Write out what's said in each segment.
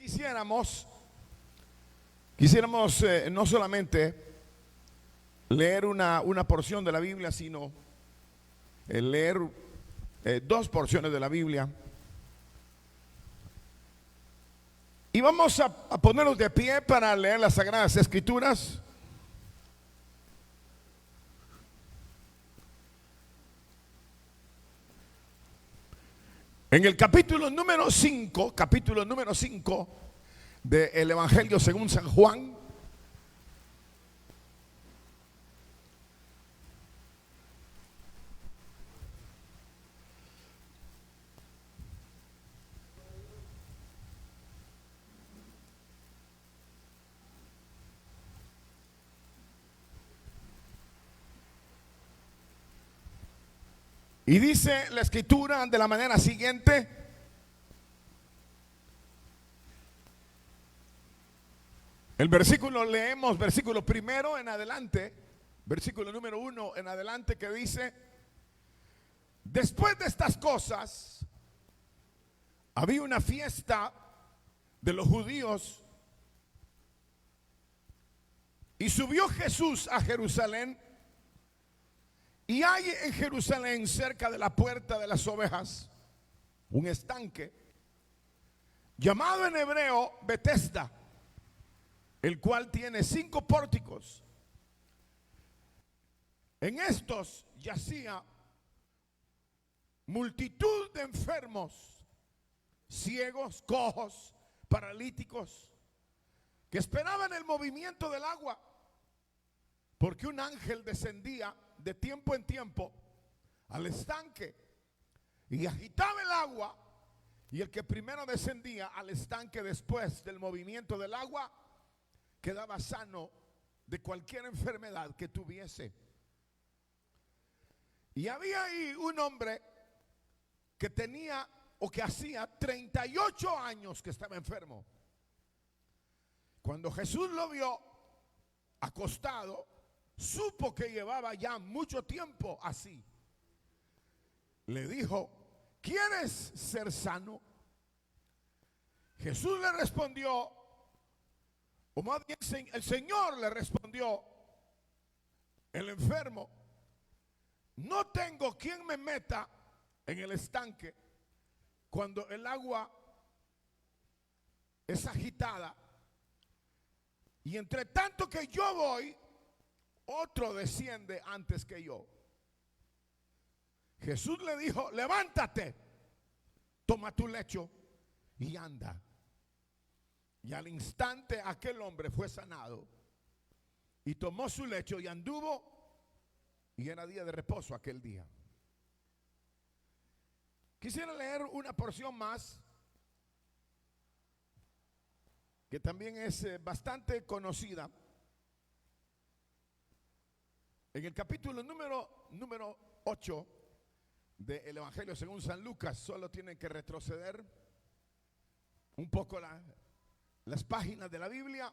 quisiéramos no solamente leer una porción de la Biblia, sino leer dos porciones de la Biblia. Y vamos a ponernos de pie para leer las Sagradas Escrituras. En el capítulo número 5 del Evangelio según San Juan. Y dice la escritura de la manera siguiente: leemos versículo primero en adelante, versículo número 1 en adelante, que dice: después de estas cosas, había una fiesta de los judíos, y subió Jesús a Jerusalén. Y hay en Jerusalén, cerca de la puerta de las ovejas, un estanque llamado en hebreo Betesda, el cual tiene 5 pórticos. En estos yacía multitud de enfermos, ciegos, cojos, paralíticos, que esperaban el movimiento del agua, porque un ángel descendía de tiempo en tiempo al estanque y agitaba el agua, y el que primero descendía al estanque después del movimiento del agua quedaba sano de cualquier enfermedad que tuviese. Y había ahí un hombre que tenía o que hacía 38 años que estaba enfermo. Cuando Jesús lo vio acostado, supo que llevaba ya mucho tiempo así. Le dijo: ¿quieres ser sano? Jesús le respondió, o más bien el Señor le respondió, el enfermo: no tengo quien me meta en el estanque cuando el agua es agitada, y entre tanto que yo voy, otro desciende antes que yo. Jesús le dijo: levántate, toma tu lecho y anda. Y al instante aquel hombre fue sanado y tomó su lecho y anduvo, y era día de reposo aquel día. Quisiera leer una porción más que también es bastante conocida. En el capítulo número 8 del Evangelio según San Lucas, solo tienen que retroceder un poco las páginas de la Biblia.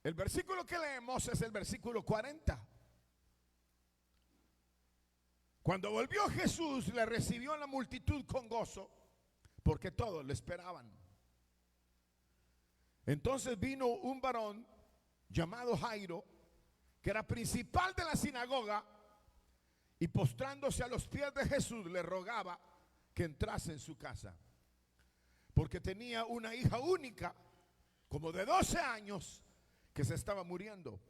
El versículo que leemos es el versículo 40. Cuando volvió Jesús, le recibió la multitud con gozo, porque todos le esperaban. Entonces vino un varón llamado Jairo, que era principal de la sinagoga, y postrándose a los pies de Jesús le rogaba que entrase en su casa, porque tenía una hija única, como de 12 años, que se estaba muriendo.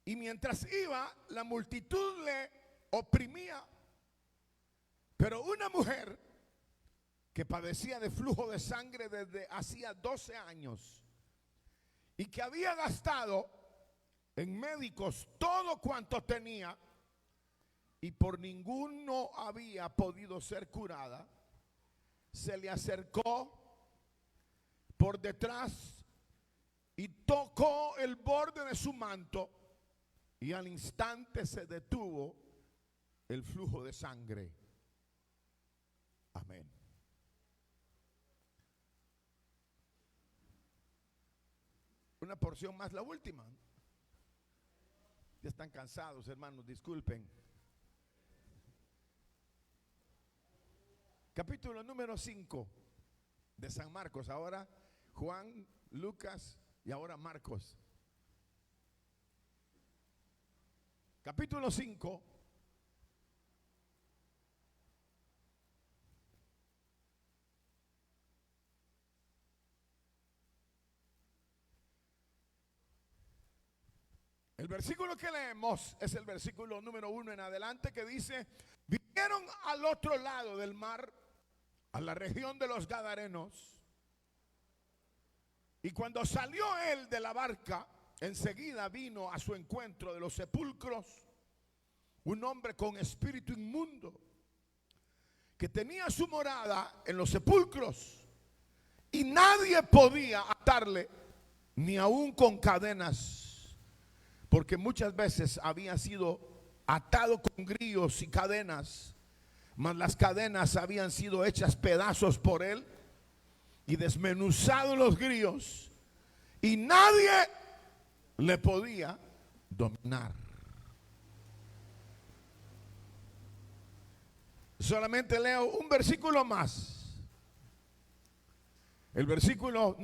Y mientras iba, la multitud le oprimía. Pero una mujer que padecía de flujo de sangre desde hacía 12 años y que había gastado en médicos todo cuanto tenía y por ninguno había podido ser curada, se le acercó por detrás y tocó el borde de su manto, y al instante se detuvo el flujo de sangre. Amén. Una porción más, la última. Ya están cansados, hermanos, disculpen. capítulo número 5 de San Marcos. Ahora Juan, Lucas y ahora Marcos. Capítulo 5. El versículo que leemos es el versículo número 1 en adelante, que dice: vinieron al otro lado del mar, a la región de los Gadarenos, y cuando salió él de la barca, enseguida vino a su encuentro de los sepulcros un hombre con espíritu inmundo, que tenía su morada en los sepulcros, y nadie podía atarle, ni aun con cadenas, porque muchas veces había sido atado con grillos y cadenas, mas las cadenas habían sido hechas pedazos por él y desmenuzados los grillos, y nadie le podía dominar. Solamente leo un versículo más. El versículo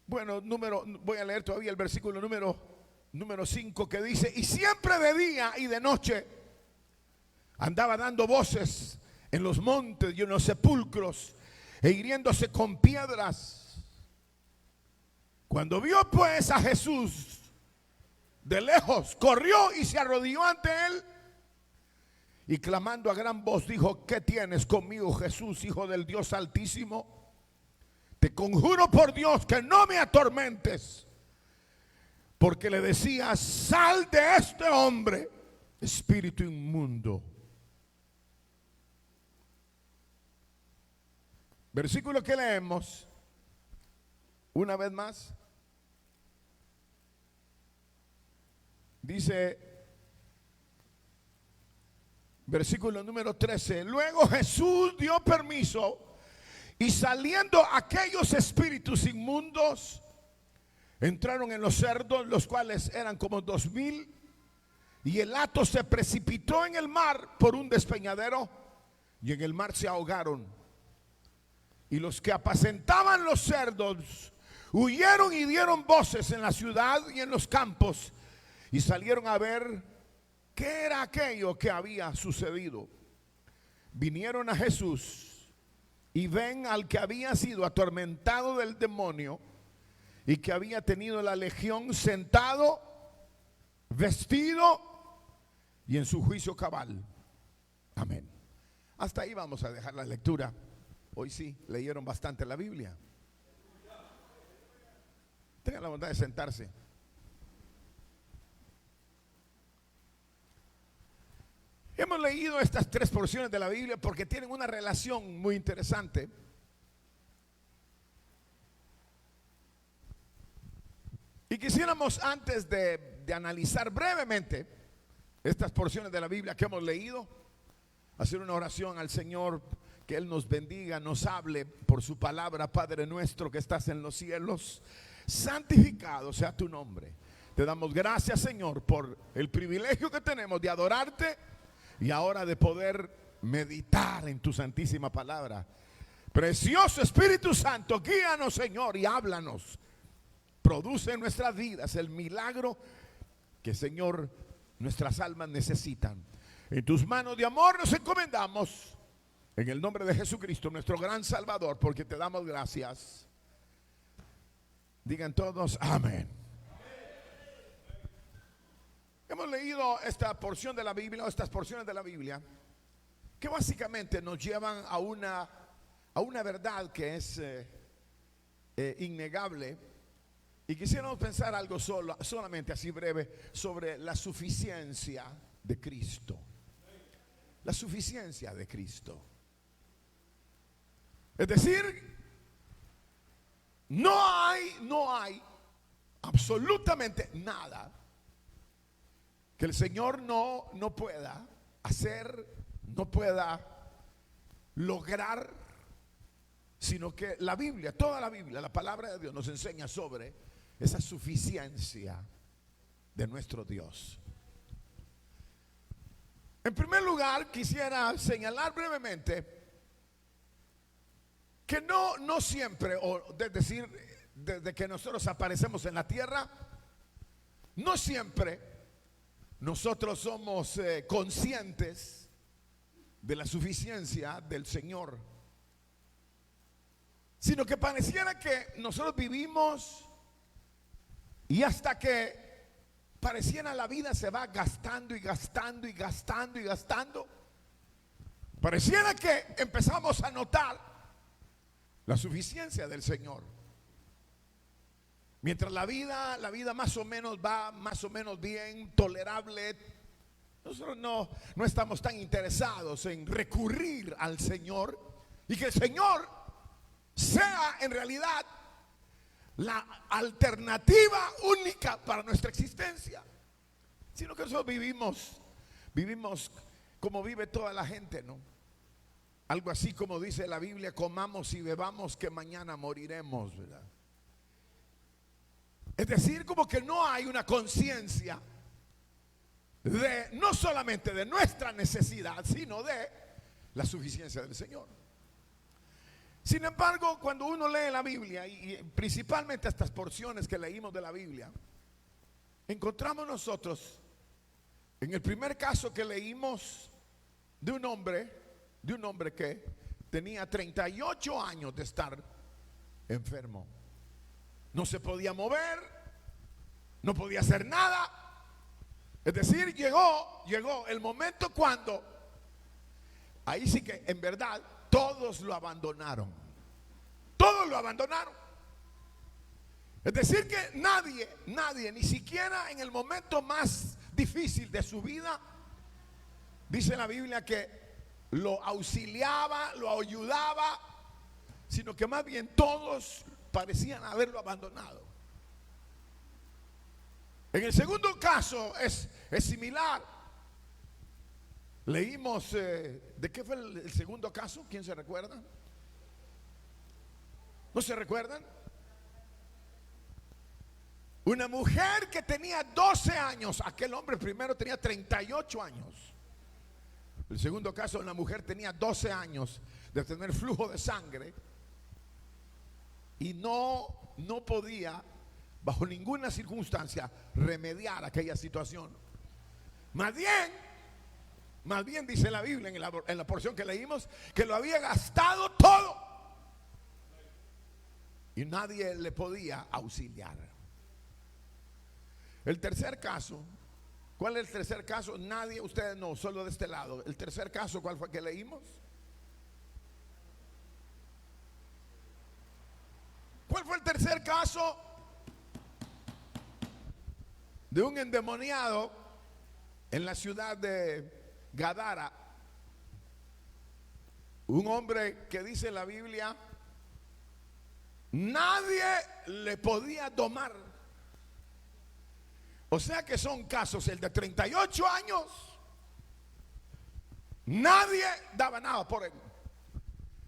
voy a leer todavía el versículo número 5, que dice: y siempre de día y de noche andaba dando voces en los montes y en los sepulcros, e hiriéndose con piedras. Cuando vio pues a Jesús de lejos, corrió y se arrodilló ante él, y clamando a gran voz dijo: ¿qué tienes conmigo, Jesús, Hijo del Dios Altísimo? Te conjuro por Dios que no me atormentes. Porque le decía: sal de este hombre, espíritu inmundo. Versículo que leemos una vez más. Dice, versículo número 13: luego Jesús dio permiso, y saliendo aquellos espíritus inmundos, entraron en los cerdos, los cuales eran como 2000, y el hato se precipitó en el mar por un despeñadero, y en el mar se ahogaron. Y los que apacentaban los cerdos huyeron y dieron voces en la ciudad y en los campos, y salieron a ver qué era aquello que había sucedido. Vinieron a Jesús y ven al que había sido atormentado del demonio y que había tenido la legión sentado, vestido y en su juicio cabal. Amén. Hasta ahí vamos a dejar la lectura. Hoy sí, leyeron bastante la Biblia. Tengan la bondad de sentarse. Hemos leído estas 3 porciones de la Biblia porque tienen una relación muy interesante. Y quisiéramos, antes de analizar brevemente estas porciones de la Biblia que hemos leído, hacer una oración al Señor, que Él nos bendiga, nos hable por su palabra. Padre nuestro que estás en los cielos, santificado sea tu nombre. Te damos gracias, Señor, por el privilegio que tenemos de adorarte y ahora de poder meditar en tu santísima palabra. Precioso Espíritu Santo, guíanos, Señor, y háblanos. Produce en nuestras vidas el milagro que, Señor, nuestras almas necesitan. En tus manos de amor nos encomendamos, en el nombre de Jesucristo, nuestro gran Salvador, porque te damos gracias. Digan todos amén. Hemos leído esta porción de la Biblia, o estas porciones de la Biblia, que básicamente nos llevan a una verdad que es innegable. Y quisiéramos pensar algo solamente así breve, sobre la suficiencia de Cristo. La suficiencia de Cristo. Es decir, no hay absolutamente nada que el Señor no pueda hacer, no pueda lograr, sino que la Biblia, toda la Biblia, la palabra de Dios nos enseña sobre esa suficiencia de nuestro Dios. En primer lugar, quisiera señalar brevemente que no siempre, o es decir, desde que nosotros aparecemos en la tierra, no siempre nosotros somos conscientes de la suficiencia del Señor, sino que pareciera que nosotros vivimos y hasta que pareciera la vida se va gastando y gastando y gastando y gastando, pareciera que empezamos a notar la suficiencia del Señor. Mientras la vida más o menos va más o menos bien, tolerable, nosotros no estamos tan interesados en recurrir al Señor y que el Señor sea en realidad la alternativa única para nuestra existencia, sino que nosotros vivimos como vive toda la gente, ¿no? Algo así como dice la Biblia: comamos y bebamos que mañana moriremos, ¿verdad? Es decir, como que no hay una conciencia de no solamente de nuestra necesidad, sino de la suficiencia del Señor. Sin embargo, cuando uno lee la Biblia, y principalmente estas porciones que leímos de la Biblia, encontramos nosotros en el primer caso que leímos de un hombre que tenía 38 años de estar enfermo. No se podía mover, no podía hacer nada. Es decir, llegó el momento cuando ahí sí que en verdad todos lo abandonaron. Todos lo abandonaron. Es decir que nadie, ni siquiera en el momento más difícil de su vida, dice la Biblia que lo auxiliaba, lo ayudaba, sino que más bien todos parecían haberlo abandonado. En el segundo caso es similar. Leímos, ¿de qué fue el segundo caso? ¿Quién se recuerda? ¿No se recuerdan? Una mujer que tenía 12 años, aquel hombre primero tenía 38 años. El segundo caso, una mujer tenía 12 años de tener flujo de sangre y no podía bajo ninguna circunstancia remediar aquella situación. Más bien dice la Biblia en la porción que leímos que lo había gastado todo y nadie le podía auxiliar. El tercer caso, ¿cuál es el tercer caso? Nadie, ustedes no, solo de este lado. El tercer caso, ¿cuál fue que leímos? ¿Cuál fue el tercer caso? De un endemoniado en la ciudad de Gadara. Un hombre que dice la Biblia, nadie le podía domar. O sea que son casos, el de 38 años, nadie daba nada por él.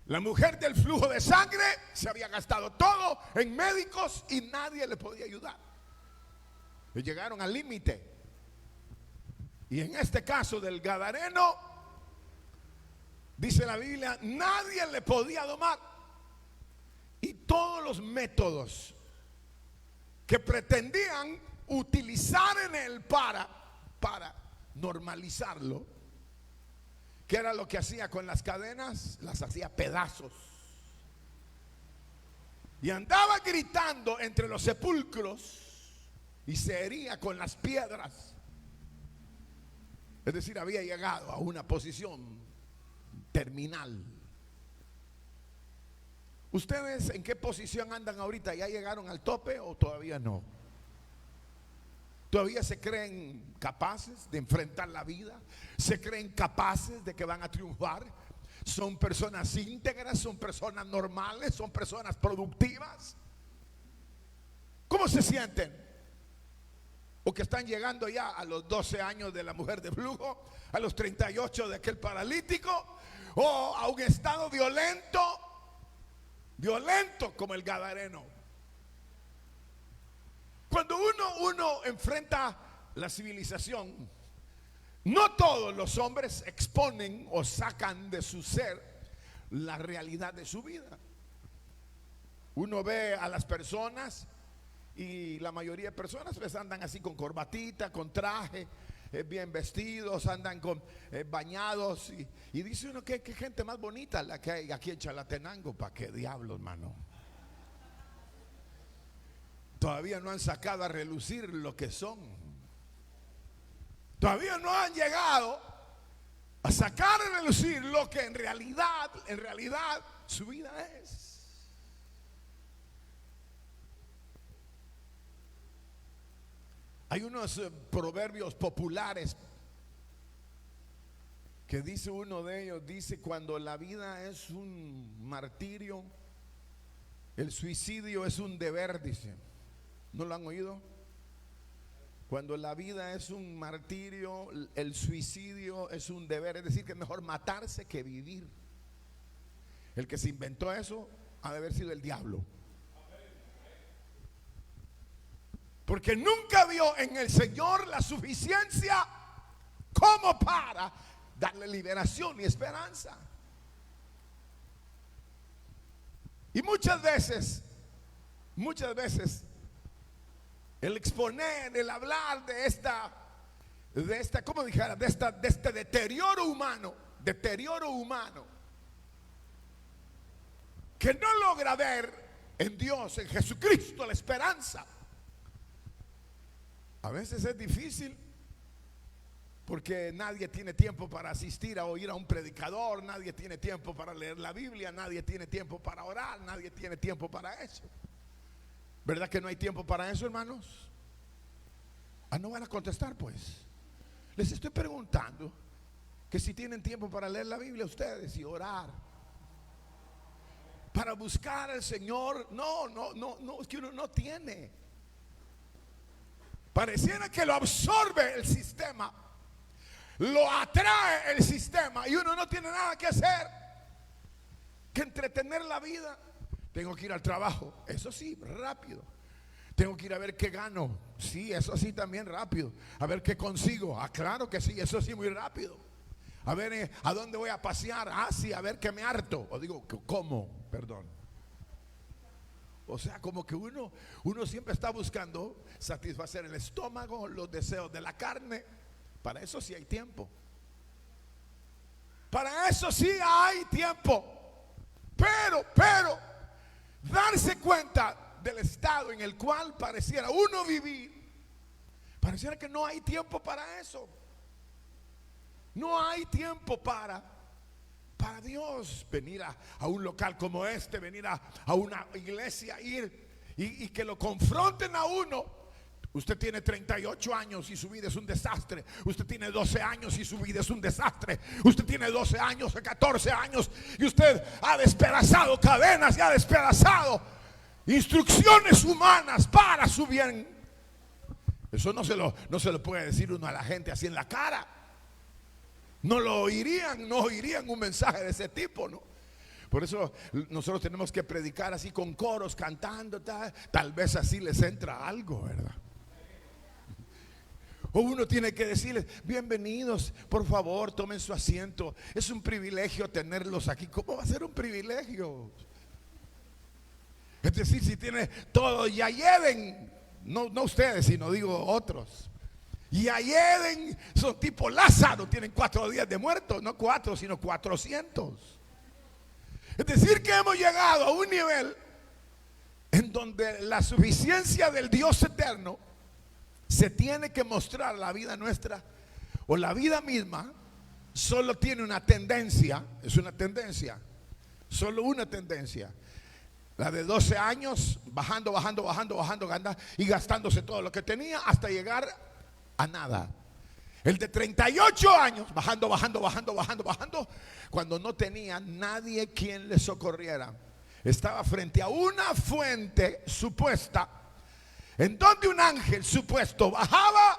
La mujer del flujo de sangre se había gastado todo en médicos y nadie le podía ayudar. Llegaron al límite. Y en este caso del gadareno, dice la Biblia, nadie le podía domar. Y todos los métodos que pretendían utilizar en él para normalizarlo, que era lo que hacía con las cadenas, las hacía pedazos. Y andaba gritando entre los sepulcros y se hería con las piedras. Es decir, había llegado a una posición terminal. ¿Ustedes en qué posición andan ahorita? ¿Ya llegaron al tope o todavía no? ¿Todavía se creen capaces de enfrentar la vida? ¿Se creen capaces de que van a triunfar? ¿Son personas íntegras? ¿Son personas normales? ¿Son personas productivas? ¿Cómo se sienten? ¿O que están llegando ya a los 12 años de la mujer de flujo, a los 38 de aquel paralítico, o a un estado violento como el gadareno? Cuando uno enfrenta la civilización, no todos los hombres exponen o sacan de su ser la realidad de su vida. Uno ve a las personas y la mayoría de personas pues andan así con corbatita, con traje, bien vestidos, andan con bañados y dice uno que gente más bonita la que hay aquí en Chalatenango. ¿Para qué diablos, mano? Todavía no han sacado a relucir lo que son. Todavía no han llegado a sacar a relucir lo que en realidad su vida es. Hay unos proverbios populares que dice uno de ellos, dice: cuando la vida es un martirio, el suicidio es un deber, dice. ¿No lo han oído? Cuando la vida es un martirio, el suicidio es un deber, es decir, que es mejor matarse que vivir. El que se inventó eso ha de haber sido el diablo. Porque nunca vio en el Señor la suficiencia como para darle liberación y esperanza. Y muchas veces, el exponer, el hablar de ¿cómo dijera? De este deterioro humano, que no logra ver en Dios, en Jesucristo, la esperanza. A veces es difícil porque nadie tiene tiempo para asistir a oír a un predicador, nadie tiene tiempo para leer la Biblia, nadie tiene tiempo para orar, nadie tiene tiempo para eso. ¿Verdad que no hay tiempo para eso, hermanos? No van a contestar, pues. Les estoy preguntando que si tienen tiempo para leer la Biblia ustedes y orar, para buscar al Señor. No, es que uno no tiene. Pareciera que lo absorbe el sistema, lo atrae el sistema y uno no tiene nada que hacer que entretener la vida. Tengo que ir al trabajo, eso sí, rápido. Tengo que ir a ver qué gano, sí, eso sí, también rápido. A ver qué consigo, claro que sí, eso sí, muy rápido. A ver, ¿a dónde voy a pasear? Sí, a ver qué me harto. O digo, ¿cómo? Perdón. O sea, como que uno siempre está buscando satisfacer el estómago, los deseos de la carne. Para eso sí hay tiempo. Para eso sí hay tiempo. Pero darse cuenta del estado en el cual pareciera uno vivir, pareciera que no hay tiempo para eso. No hay tiempo para Dios. Venir a un local como este, venir a una iglesia, ir y que lo confronten a uno. Usted tiene 38 años y su vida es un desastre. Usted tiene 12 años y su vida es un desastre. Usted tiene 12 años, 14 años y usted ha despedazado cadenas y ha despedazado instrucciones humanas para su bien. Eso no se lo puede decir uno a la gente así en la cara. No oirían un mensaje de ese tipo, ¿no? Por eso nosotros tenemos que predicar así con coros, cantando, tal vez así les entra algo, ¿verdad? O uno tiene que decirles: bienvenidos, por favor, tomen su asiento. Es un privilegio tenerlos aquí. ¿Cómo va a ser un privilegio? Es decir, si tiene todo, ya lleven, no ustedes, sino digo otros. Y allí son tipo Lázaro, tienen 4 días de muerto, no 4, sino 400. Es decir, que hemos llegado a un nivel en donde la suficiencia del Dios eterno se tiene que mostrar. La vida nuestra o la vida misma solo tiene una tendencia, es una tendencia, solo una tendencia. La de 12 años, bajando y gastándose todo lo que tenía hasta llegar a nada. El de 38 años, bajando, cuando no tenía nadie quien le socorriera. Estaba frente a una fuente supuesta, en donde un ángel supuesto bajaba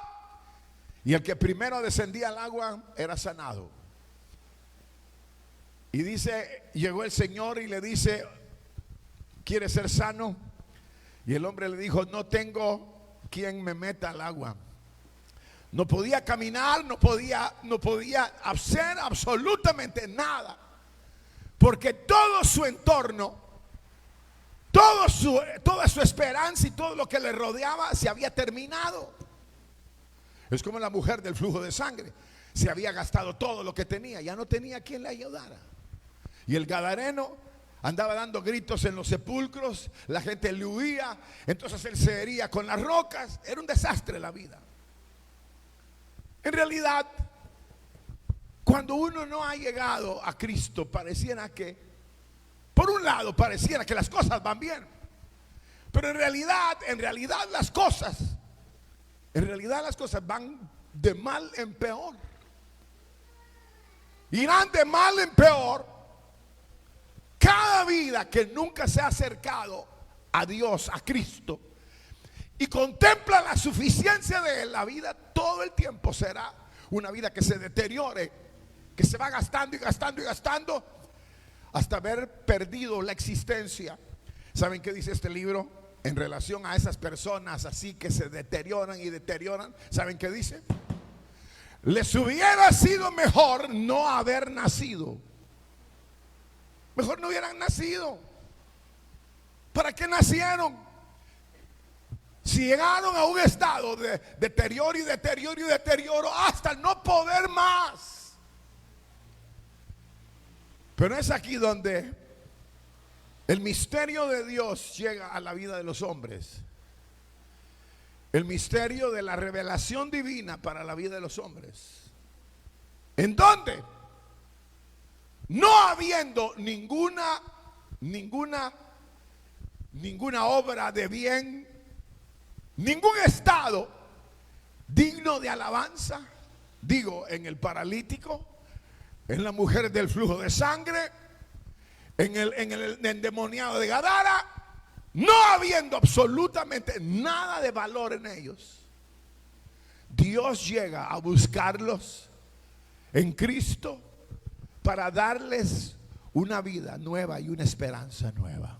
y el que primero descendía al agua era sanado. Y dice, llegó el Señor y le dice: ¿quieres ser sano? Y el hombre le dijo: no tengo quien me meta al agua. No podía caminar, no podía hacer absolutamente nada. Porque todo su entorno, toda su esperanza y todo lo que le rodeaba se había terminado. Es como la mujer del flujo de sangre. Se había gastado todo lo que tenía, ya no tenía quien le ayudara. Y el gadareno andaba dando gritos en los sepulcros, la gente le huía, entonces él se hería con las rocas. Era un desastre la vida. En realidad, cuando uno no ha llegado a Cristo, pareciera que, por un lado, pareciera que las cosas van bien. Pero en realidad las cosas van de mal en peor. Irán de mal en peor. Cada vida que nunca se ha acercado a Dios, a Cristo, y contempla la suficiencia de Él, la vida todo el tiempo será una vida que se deteriore, que se va gastando y gastando y gastando hasta haber perdido la existencia. ¿Saben qué dice este libro en relación a esas personas así que se deterioran y deterioran? ¿Saben qué dice? Les hubiera sido mejor no haber nacido. Mejor no hubieran nacido. ¿Para qué nacieron? Si llegaron a un estado de deterioro y deterioro y deterioro hasta no poder más. Pero es aquí donde el misterio de Dios llega a la vida de los hombres. El misterio de la revelación divina para la vida de los hombres. ¿En dónde? No habiendo ninguna obra de bien, ningún estado digno de alabanza. Digo, en el paralítico, en la mujer del flujo de sangre, en el endemoniado de Gadara, no habiendo absolutamente nada de valor en ellos, Dios llega a buscarlos en Cristo para darles una vida nueva y una esperanza nueva.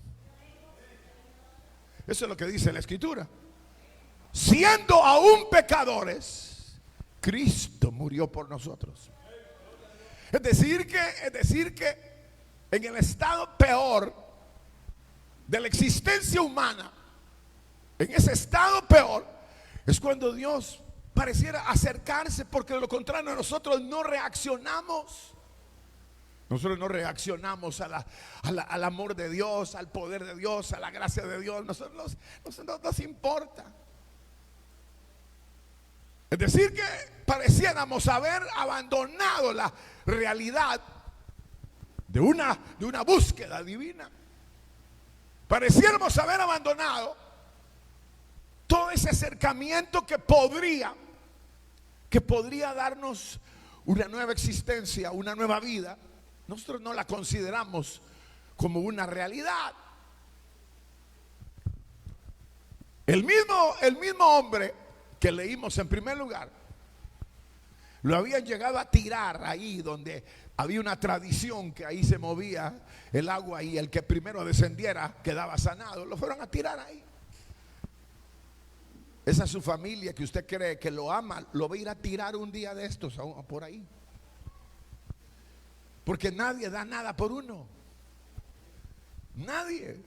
Eso es lo que dice la Escritura. Siendo aún pecadores, Cristo murió por nosotros. Es decir que en el estado peor de la existencia humana, en ese estado peor, es cuando Dios pareciera acercarse, porque de lo contrario nosotros no reaccionamos. Nosotros no reaccionamos al amor de Dios, al poder de Dios, a la gracia de Dios. Nosotros no nos importa. Es decir que pareciéramos haber abandonado la realidad de una búsqueda divina. Pareciéramos haber abandonado todo ese acercamiento que podría darnos una nueva existencia, una nueva vida. Nosotros no la consideramos como una realidad. El mismo hombre que leímos en primer lugar, lo habían llegado a tirar ahí donde había una tradición que ahí se movía el agua y el que primero descendiera quedaba sanado. Lo fueron a tirar ahí. Esa es su familia que usted cree que lo ama, lo va a ir a tirar un día de estos por ahí. Porque nadie da nada por uno. Nadie.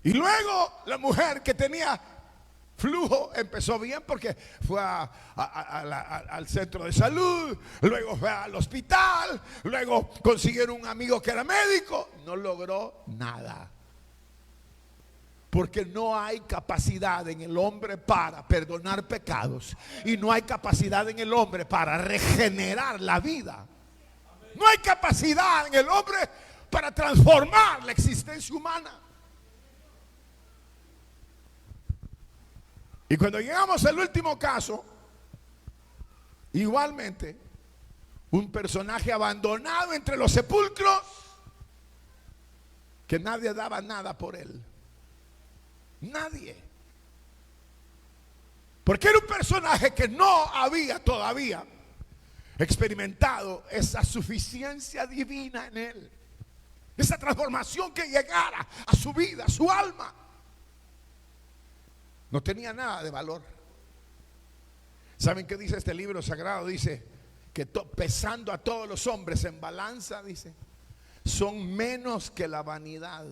Y luego la mujer que tenía flujo empezó bien porque fue al centro de salud, luego fue al hospital, luego consiguieron un amigo que era médico. No logró nada. Porque no hay capacidad en el hombre para perdonar pecados. Y no hay capacidad en el hombre para regenerar la vida. No hay capacidad en el hombre para transformar la existencia humana. Y cuando llegamos al último caso, igualmente, un personaje abandonado entre los sepulcros, que nadie daba nada por él. Nadie. Porque era un personaje que no había todavía experimentado esa suficiencia divina en él, esa transformación que llegara a su vida, a su alma. No tenía nada de valor. ¿Saben qué dice este libro sagrado? Dice que pesando a todos los hombres en balanza, dice, son menos que la vanidad.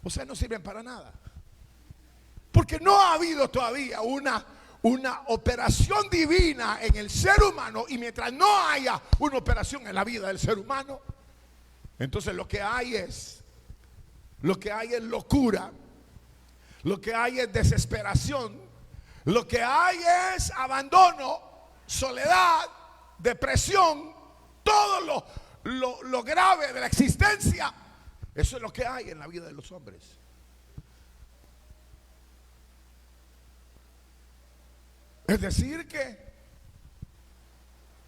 O sea, no sirven para nada. Porque no ha habido todavía una operación divina en el ser humano. Y mientras no haya una operación en la vida del ser humano, entonces lo que hay es locura, lo que hay es desesperación, lo que hay es abandono, soledad, depresión, todo lo grave de la existencia. Eso es lo que hay en la vida de los hombres. Es decir que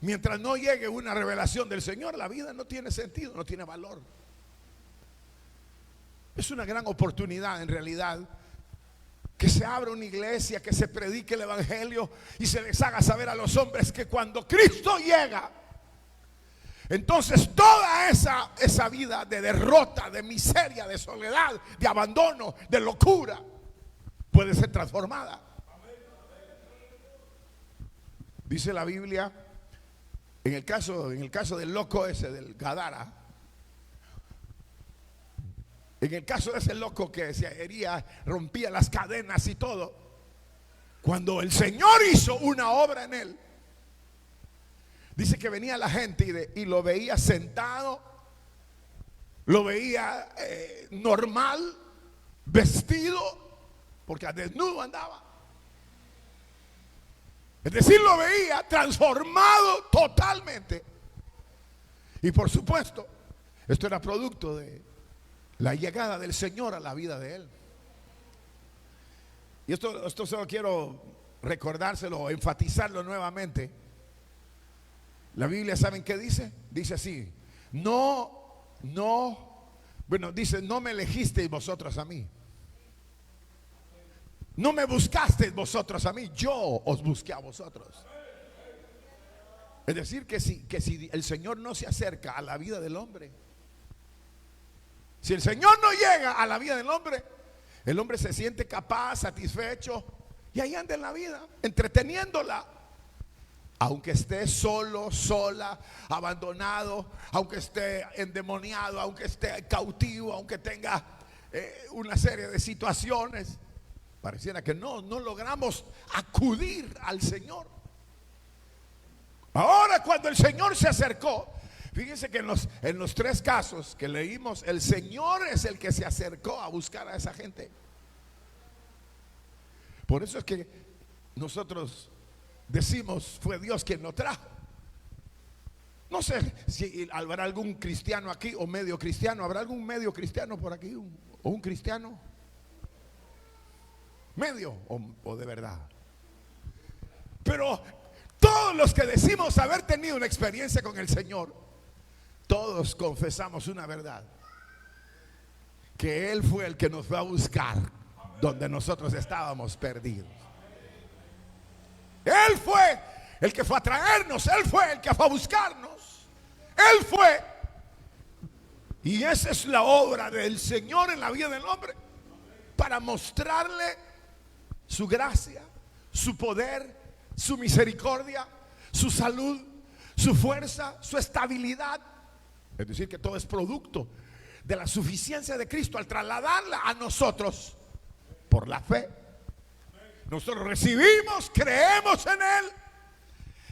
mientras no llegue una revelación del Señor, la vida no tiene sentido, no tiene valor. Es una gran oportunidad en realidad que se abra una iglesia, que se predique el evangelio y se les haga saber a los hombres que cuando Cristo llega, entonces toda esa vida de derrota, de miseria, de soledad, de abandono, de locura, puede ser transformada. Dice la Biblia, en el caso del loco ese, del Gadara, en el caso de ese loco que se hería, rompía las cadenas y todo, cuando el Señor hizo una obra en él, dice que venía la gente y lo veía sentado, lo veía normal, vestido, porque desnudo andaba. Es decir, lo veía transformado totalmente. Y por supuesto, esto era producto de la llegada del Señor a la vida de él. Y esto solo quiero recordárselo, enfatizarlo nuevamente. La Biblia, ¿saben qué dice? Dice así: dice, no me elegisteis vosotros a mí. No me buscasteis vosotros a mí, yo os busqué a vosotros. Es decir, que si el Señor no se acerca a la vida del hombre, si el Señor no llega a la vida del hombre, el hombre se siente capaz, satisfecho, y ahí anda en la vida, entreteniéndola. Aunque esté solo, sola, abandonado, aunque esté endemoniado, aunque esté cautivo, aunque tenga una serie de situaciones, pareciera que no logramos acudir al Señor. Ahora, cuando el Señor se acercó, fíjense que en los tres casos que leímos, el Señor es el que se acercó a buscar a esa gente. Por eso es que nosotros decimos, fue Dios quien lo trajo. No sé si habrá algún cristiano aquí o medio cristiano. ¿Habrá algún medio cristiano por aquí? ¿O un cristiano? ¿Medio o de verdad? Pero todos los que decimos haber tenido una experiencia con el Señor, todos confesamos una verdad: que Él fue el que nos fue a buscar donde nosotros estábamos perdidos. Él fue el que fue a traernos, Él fue el que fue a buscarnos, Él fue. Y esa es la obra del Señor en la vida del hombre, para mostrarle su gracia, su poder, su misericordia, su salud, su fuerza, su estabilidad. Es decir, que todo es producto de la suficiencia de Cristo al trasladarla a nosotros por la fe. Nosotros recibimos, creemos en Él,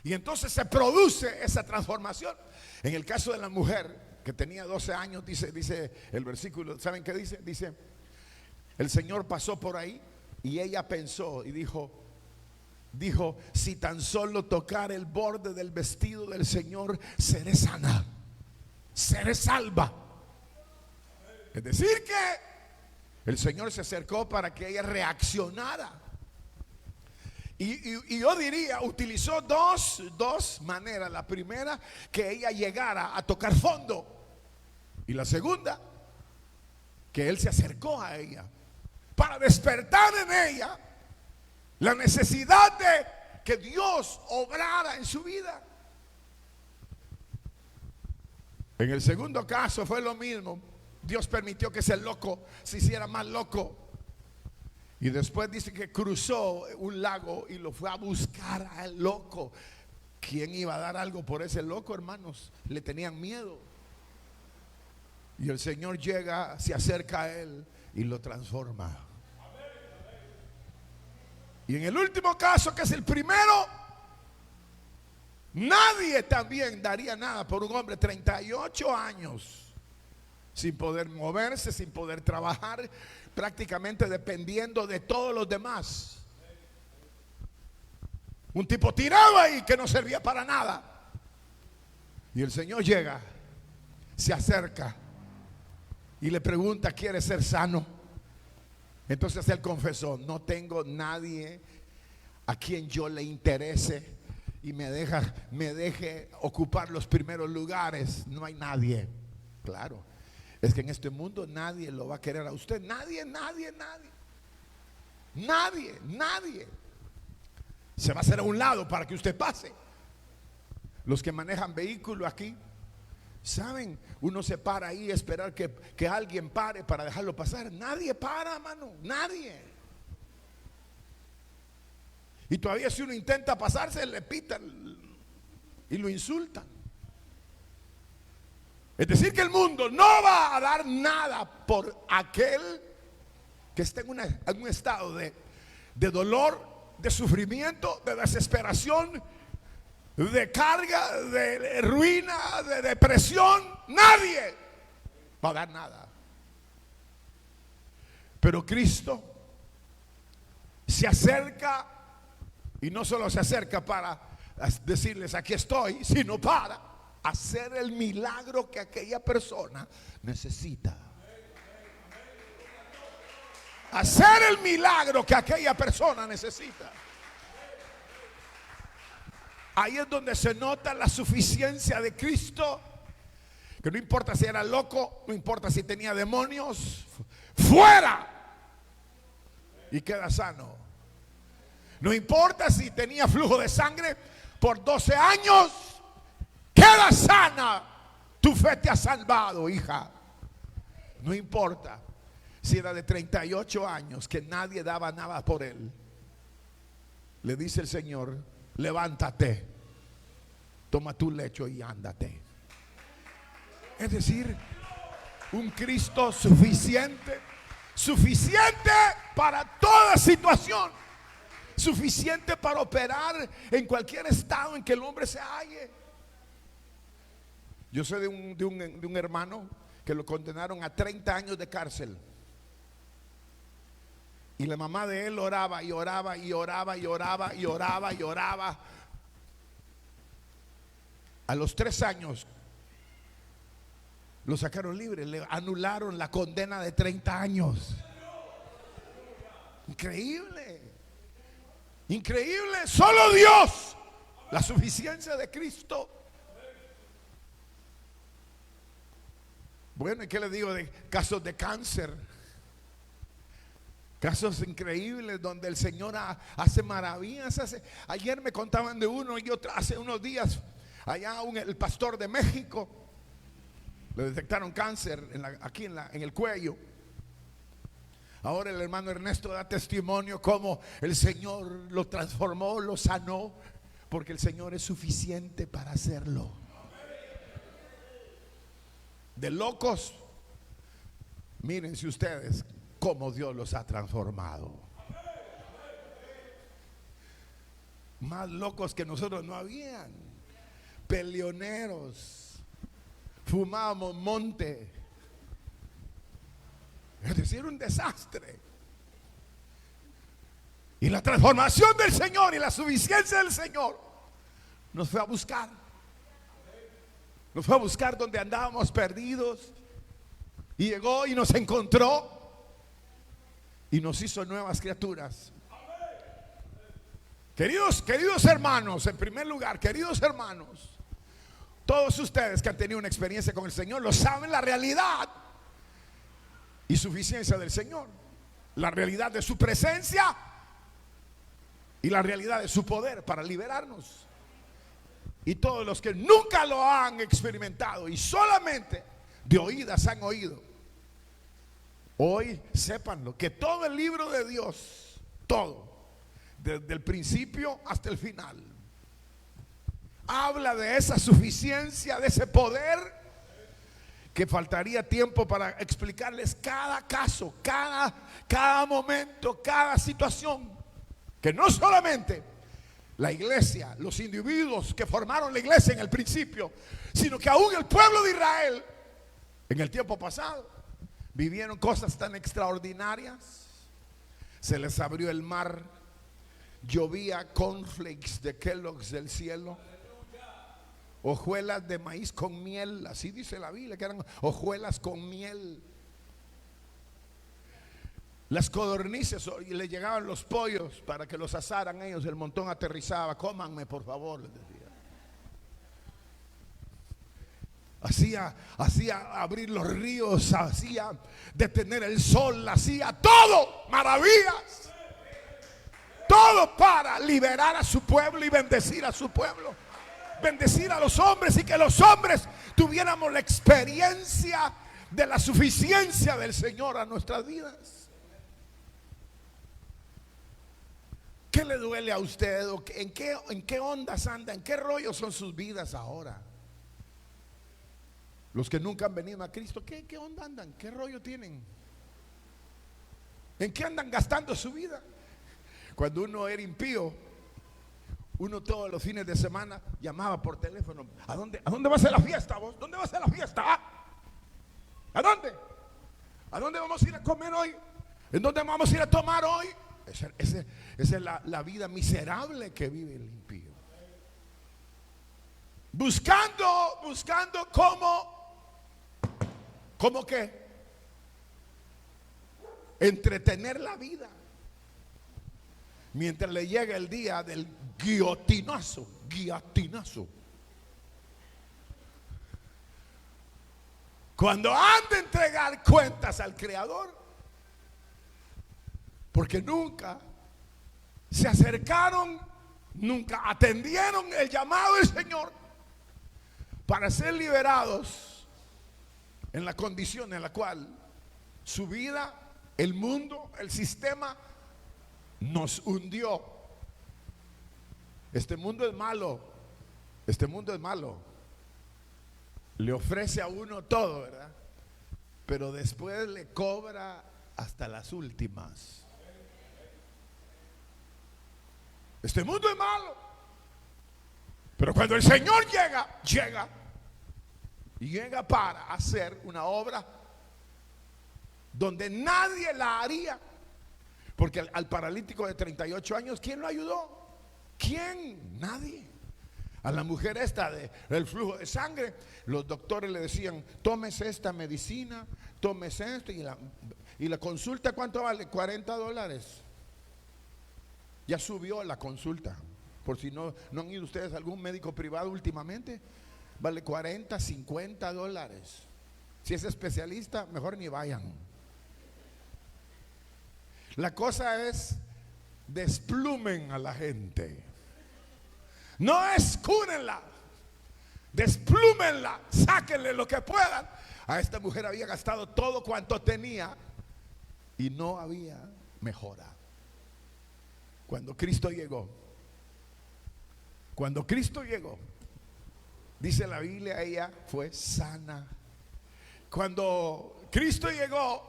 y entonces se produce esa transformación. En el caso de la mujer que tenía 12 años, dice el versículo, ¿saben qué dice? Dice, el Señor pasó por ahí y ella pensó y dijo, si tan solo tocar el borde del vestido del Señor, seré sana, seré salva. Es decir, que el Señor se acercó para que ella reaccionara. Y yo diría, utilizó dos maneras. La primera, que ella llegara a tocar fondo. Y la segunda, que Él se acercó a ella para despertar en ella la necesidad de que Dios obrara en su vida. En el segundo caso fue lo mismo. Dios permitió que ese loco se hiciera más loco Y después dice que cruzó un lago y lo fue a buscar al loco. ¿Quién iba a dar algo por ese loco, hermanos? Le tenían miedo. Y el Señor llega, se acerca a él y lo transforma. Y en el último caso, que es el primero, nadie también daría nada por un hombre 38 años sin poder moverse, sin poder trabajar, prácticamente dependiendo de todos los demás. Un tipo tirado ahí que no servía para nada. Y el Señor llega, se acerca y le pregunta: ¿quiere ser sano? Entonces él confesó: no tengo nadie a quien yo le interese y me deje ocupar los primeros lugares. No hay nadie. Claro, es que en este mundo nadie lo va a querer a usted. Nadie se va a hacer a un lado para que usted pase. Los que manejan vehículos aquí saben, uno se para ahí a esperar que alguien pare para dejarlo pasar. Nadie para, mano, nadie. Y todavía si uno intenta pasarse, le pitan y lo insultan. Es decir, que el mundo no va a dar nada por aquel que esté en un estado de dolor, de sufrimiento, de desesperación, de carga, de ruina, de depresión. Nadie va a dar nada. Pero Cristo se acerca, y no solo se acerca para decirles: aquí estoy, sino para hacer el milagro que aquella persona necesita. Hacer el milagro que aquella persona necesita. Ahí es donde se nota la suficiencia de Cristo. Que no importa si era loco, no importa si tenía demonios, fuera y queda sano. No importa si tenía flujo de sangre por 12 años, queda sana. Tu fe te ha salvado, hija. No importa si era de 38 años, que nadie daba nada por él. Le dice el Señor: levántate, toma tu lecho y ándate. Es decir, un Cristo suficiente para toda situación, suficiente para operar en cualquier estado en que el hombre se halle. Yo sé de un hermano que lo condenaron a 30 años de cárcel. Y la mamá de él oraba y oraba y oraba y oraba y oraba y oraba. A los 3 años lo sacaron libre, le anularon la condena de 30 años. Increíble, increíble. Solo Dios, la suficiencia de Cristo. Bueno, ¿y qué le digo de casos de cáncer? Casos increíbles donde el Señor hace maravillas. Ayer me contaban de uno y otro, hace unos días, allá el pastor de México, le detectaron cáncer aquí en el cuello. Ahora el hermano Ernesto da testimonio cómo el Señor lo transformó, lo sanó, porque el Señor es suficiente para hacerlo. De locos, mírense ustedes cómo Dios los ha transformado. Más locos que nosotros no habían. Peleoneros, fumábamos monte. Es decir, un desastre. Y la transformación del Señor y la suficiencia del Señor nos fue a buscar. Nos fue a buscar donde andábamos perdidos. Y llegó y nos encontró. Y nos hizo nuevas criaturas. Queridos hermanos, en primer lugar, queridos hermanos, todos ustedes que han tenido una experiencia con el Señor lo saben, la realidad y suficiencia del Señor, la realidad de su presencia y la realidad de su poder para liberarnos. Y todos los que nunca lo han experimentado y solamente de oídas han oído Hoy sépanlo, que todo el libro de Dios, todo, desde el principio hasta el final, habla de esa suficiencia, de ese poder, que faltaría tiempo para explicarles cada caso, cada momento, cada situación. Que no solamente la iglesia, los individuos que formaron la iglesia en el principio, sino que aún el pueblo de Israel en el tiempo pasado vivieron cosas tan extraordinarias. Se les abrió el mar, llovía cornflakes de Kellogg's del cielo, hojuelas de maíz con miel, así dice la Biblia, que eran hojuelas con miel. Las codornices, y le llegaban los pollos para que los asaran ellos. El montón aterrizaba. Cómanme, por favor, les decía. Hacía abrir los ríos, hacía detener el sol, hacía todo, maravillas. Todo para liberar a su pueblo y bendecir a su pueblo. Bendecir a los hombres, y que los hombres tuviéramos la experiencia de la suficiencia del Señor a nuestras vidas. ¿Qué le duele a usted? ¿En qué ondas anda? ¿En qué rollo son sus vidas ahora? Los que nunca han venido a Cristo, ¿qué onda andan? ¿Qué rollo tienen? ¿En qué andan gastando su vida? Cuando uno era impío, uno todos los fines de semana llamaba por teléfono. ¿A dónde va a ser la fiesta vos? ¿Dónde va a ser la fiesta? ¿A dónde? ¿A dónde vamos a ir a comer hoy? ¿En dónde vamos a ir a tomar hoy? Esa es la vida miserable que vive el impío. Buscando ¿cómo qué? Entretener la vida. Mientras le llega el día del guillotinazo. Cuando han de entregar cuentas al Creador. Porque nunca se acercaron, nunca atendieron el llamado del Señor para ser liberados en la condición en la cual su vida, el mundo, el sistema nos hundió. Este mundo es malo. Este mundo es malo. Le ofrece a uno todo, ¿verdad? Pero después le cobra hasta las últimas. Este mundo es malo. Pero cuando el Señor llega para hacer una obra donde nadie la haría. Porque al paralítico de 38 años, ¿quién lo ayudó? ¿Quién? Nadie. A la mujer esta del flujo de sangre, los doctores le decían: tómese esta medicina, tómese esto. Y la consulta, ¿cuánto vale? $40. Ya subió la consulta. Por si no han ido ustedes a algún médico privado últimamente, vale $40, $50. Si es especialista, mejor ni vayan. La cosa es: desplumen a la gente. No escúrenla, desplúmenla, sáquenle lo que puedan. A esta mujer había gastado todo cuanto tenía y no había mejora. Cuando Cristo llegó, dice la Biblia, ella fue sana. Cuando Cristo llegó,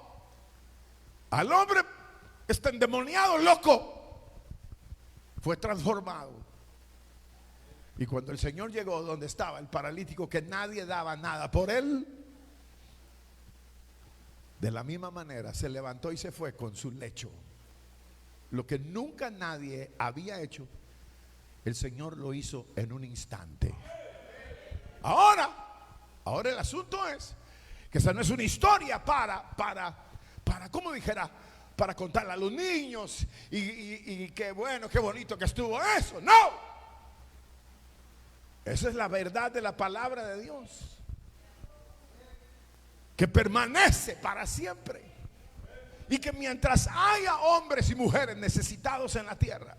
al hombre este endemoniado, loco, fue transformado. Y cuando el Señor llegó donde estaba el paralítico, que nadie daba nada por él, de la misma manera se levantó y se fue con su lecho. Lo que nunca nadie había hecho, el Señor lo hizo en un instante. Ahora el asunto es que esa no es una historia para ¿cómo dijera? Para contarle a los niños y qué bueno, qué bonito que estuvo eso. No, esa es la verdad de la palabra de Dios, que permanece para siempre. Y que mientras haya hombres y mujeres necesitados en la tierra,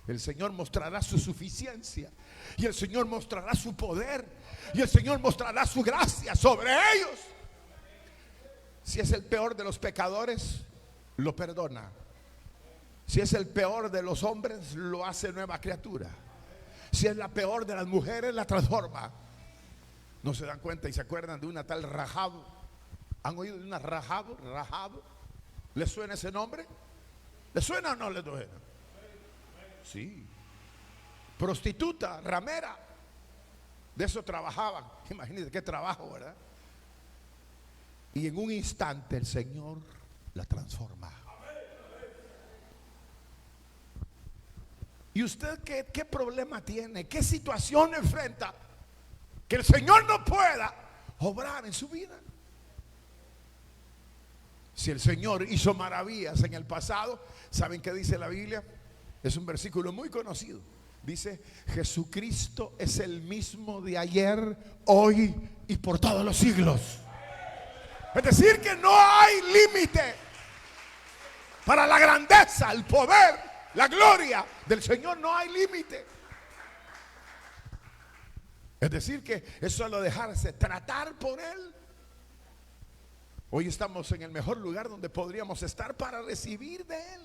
el Señor mostrará su suficiencia, y el Señor mostrará su poder, y el Señor mostrará su gracia sobre ellos. Si es el peor de los pecadores, lo perdona. Si es el peor de los hombres, lo hace nueva criatura. Si es la peor de las mujeres, la transforma. ¿No se dan cuenta y se acuerdan de una tal Rahab? ¿Han oído de una Rahab? Rahab. ¿Les suena ese nombre? ¿Les suena o no les suena? Sí. Prostituta, ramera. De eso trabajaban. Imagínense qué trabajo, ¿verdad? Y en un instante el Señor la transforma. ¿Y usted qué problema tiene? ¿Qué situación enfrenta que el Señor no pueda obrar en su vida? Si el Señor hizo maravillas en el pasado, ¿saben qué dice la Biblia? Es un versículo muy conocido. Dice: Jesucristo es el mismo de ayer, hoy y por todos los siglos. Es decir, que no hay límite para la grandeza, el poder, la gloria del Señor. No hay límite. Es decir, que es solo dejarse tratar por Él. Hoy estamos en el mejor lugar donde podríamos estar para recibir de Él.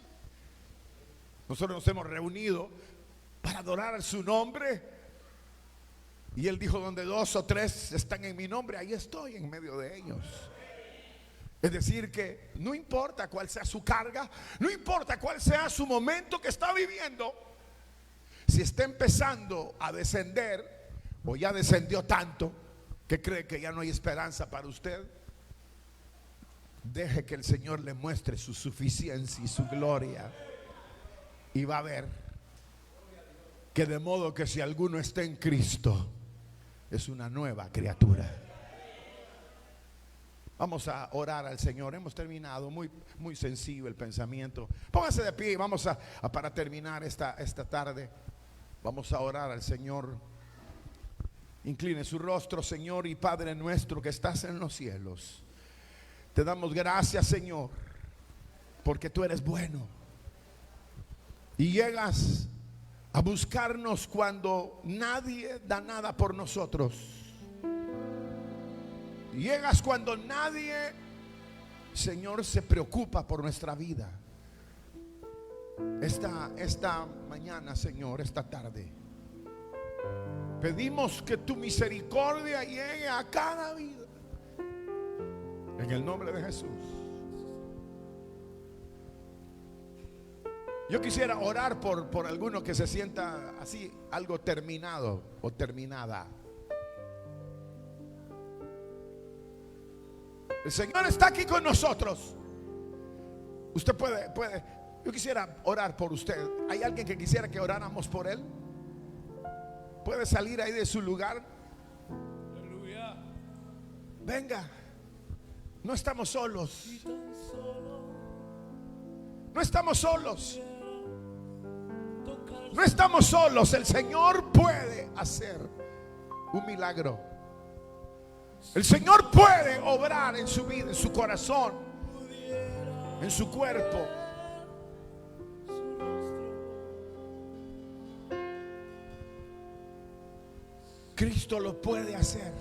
Nosotros nos hemos reunido para adorar su nombre. Y Él dijo: donde 2 o 3 están en mi nombre, ahí estoy en medio de ellos. Es decir, que no importa cuál sea su carga, no importa cuál sea su momento que está viviendo, si está empezando a descender o ya descendió tanto que cree que ya no hay esperanza para usted, deje que el Señor le muestre su suficiencia y su gloria, y va a ver que de modo que si alguno está en Cristo, es una nueva criatura. Vamos a orar al Señor. Hemos terminado. Muy sencillo el pensamiento. Póngase de pie y vamos a para terminar esta tarde, vamos a orar al Señor. Incline su rostro, Señor y Padre nuestro que estás en los cielos. Te damos gracias, Señor, porque tú eres bueno y llegas a buscarnos cuando nadie da nada por nosotros. Llegas cuando nadie, Señor, se preocupa por nuestra vida. Esta mañana, Señor, esta tarde, pedimos que tu misericordia llegue a cada vida, en el nombre de Jesús. Yo quisiera orar por alguno que se sienta así, algo terminado o terminada. El Señor está aquí con nosotros. Usted puede. Yo quisiera orar por usted. ¿Hay alguien que quisiera que oráramos por él? ¿Puede salir ahí de su lugar? Aleluya. Venga. No estamos solos. No estamos solos. No estamos solos. El Señor puede hacer un milagro. El Señor puede obrar en su vida, en su corazón, en su cuerpo. Cristo lo puede hacer.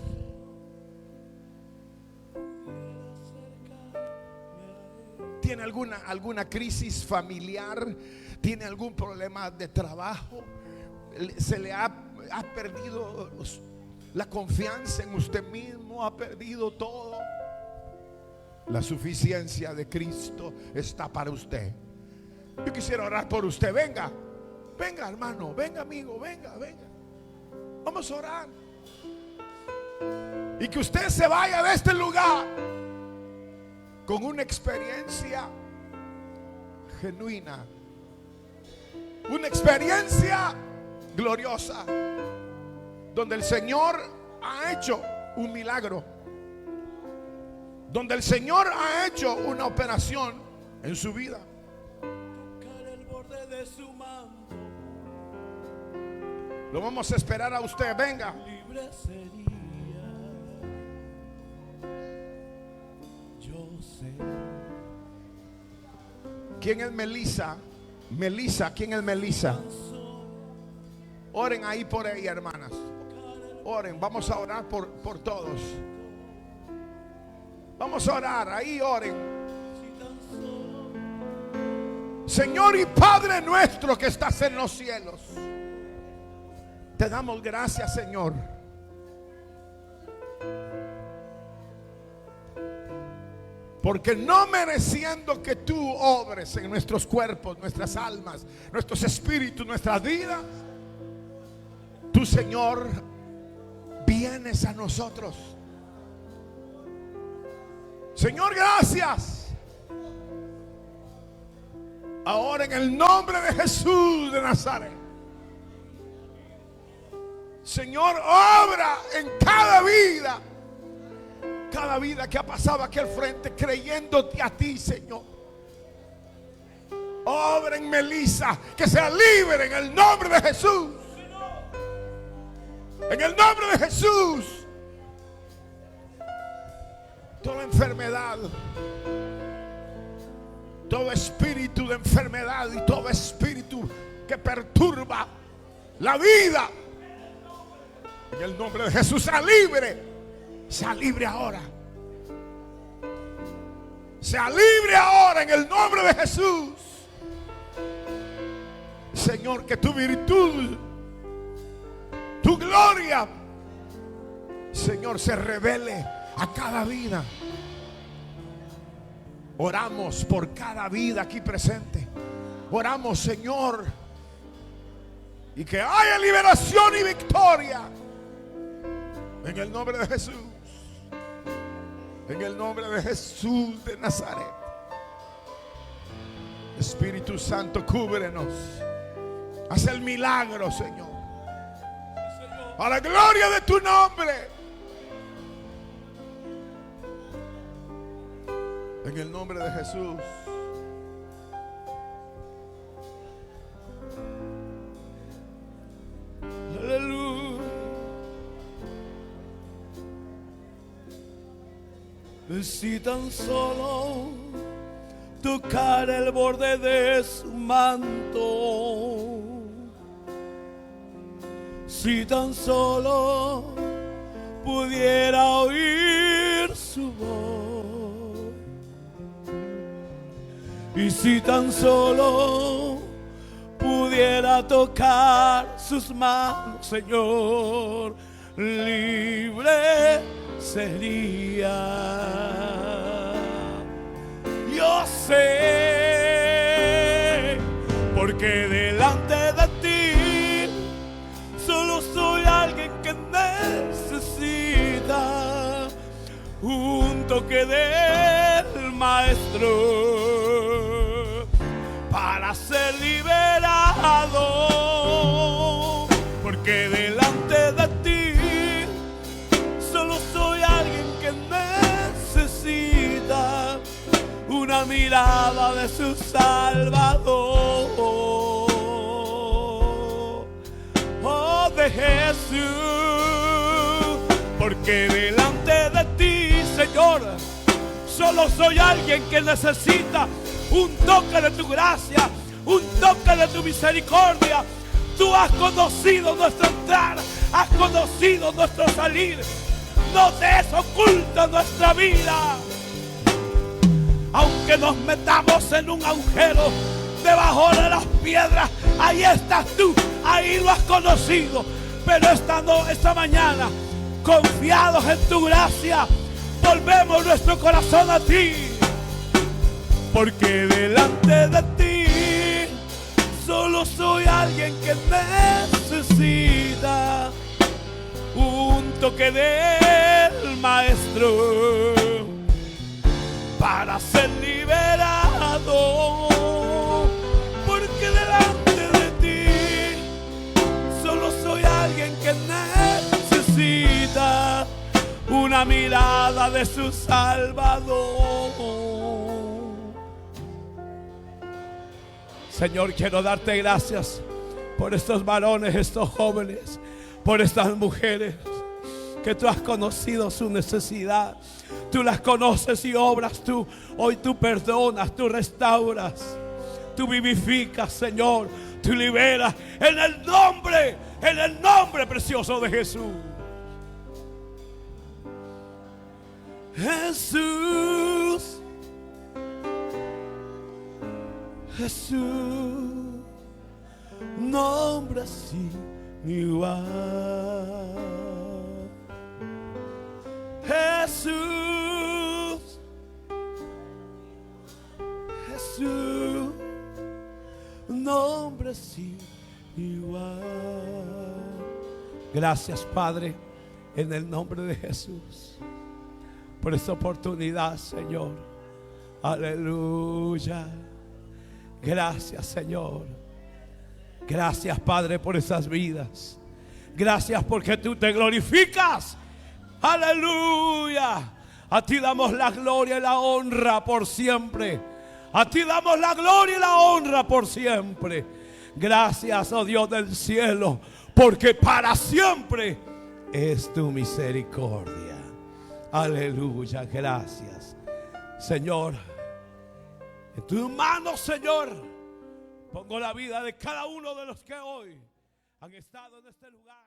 ¿Tiene alguna crisis familiar? ¿Tiene algún problema de trabajo? ¿Se le ha perdido la confianza en usted mismo? ¿Ha perdido todo? La suficiencia de Cristo está para usted. Yo quisiera orar por usted. Venga, hermano, venga, amigo, venga. Vamos a orar. Y que usted se vaya de este lugar con una experiencia genuina, una experiencia gloriosa, donde el Señor ha hecho un milagro, donde el Señor ha hecho una operación en su vida. Tocar el borde de su manto. Lo vamos a esperar a usted. Venga. Libre sería. Yo sé. ¿Quién es Melissa? Melissa, ¿quién es Melissa? Oren ahí por ella, hermanas. Oren, vamos a orar por todos. Vamos a orar, ahí oren. Señor y Padre nuestro que estás en los cielos, te damos gracias, Señor, porque no mereciendo que tú obres en nuestros cuerpos, nuestras almas, nuestros espíritus, nuestras vidas, tú, Señor, vienes a nosotros. Señor, gracias. Ahora en el nombre de Jesús de Nazaret, Señor, obra en cada vida que ha pasado aquí al frente creyéndote a ti, Señor. Obra en Melissa, que sea libre en el nombre de Jesús. En el nombre de Jesús. Toda enfermedad, todo espíritu de enfermedad y todo espíritu que perturba la vida, en el nombre de Jesús, sea libre ahora. Sea libre ahora en el nombre de Jesús. Señor, que tu virtud, tu gloria, Señor, se revele a cada vida. Oramos por cada vida aquí presente. Oramos, Señor, y que haya liberación y victoria en el nombre de Jesús. En el nombre de Jesús de Nazaret. Espíritu Santo, cúbrenos. Haz el milagro, Señor, para la gloria de tu nombre. En el nombre de Jesús. Aleluya. Si tan solo tocar el borde de su manto, si tan solo pudiera oír su voz, y si tan solo pudiera tocar sus manos, Señor, libre sería. Yo sé, porque delante de ti solo soy alguien que necesita un toque del Maestro para ser liberado. Porque delante de ti solo soy alguien que necesita una mirada de su Salvador, oh, de Jesús. Porque delante de ti, Señor, solo soy alguien que necesita un toque de tu gracia, un toque de tu misericordia. Tú has conocido nuestro entrar, has conocido nuestro salir. No te es oculta nuestra vida. Aunque nos metamos en un agujero debajo de las piedras, ahí estás tú, ahí lo has conocido. Pero esta mañana, confiados en tu gracia, volvemos nuestro corazón a ti. Porque delante de ti solo soy alguien que necesita un toque del Maestro para ser liberado. Porque delante de ti solo soy alguien que necesita una mirada de su Salvador. Señor, quiero darte gracias por estos varones, estos jóvenes, por estas mujeres que tú has conocido su necesidad. Tú las conoces y obras tú. Hoy tú perdonas, tú restauras, tú vivificas, Señor. Tú liberas en el nombre precioso de Jesús. Jesús, Jesús, nombre sin igual. Jesús, Jesús, nombre sin igual. Gracias, Padre, en el nombre de Jesús, por esta oportunidad, Señor. Aleluya. Gracias, Señor. Gracias, Padre, por esas vidas. Gracias porque tú te glorificas. Aleluya. A ti damos la gloria y la honra por siempre. A ti damos la gloria y la honra por siempre. Gracias, oh Dios del cielo, porque para siempre es tu misericordia. Aleluya, gracias. Señor, en tus manos, Señor, pongo la vida de cada uno de los que hoy han estado en este lugar.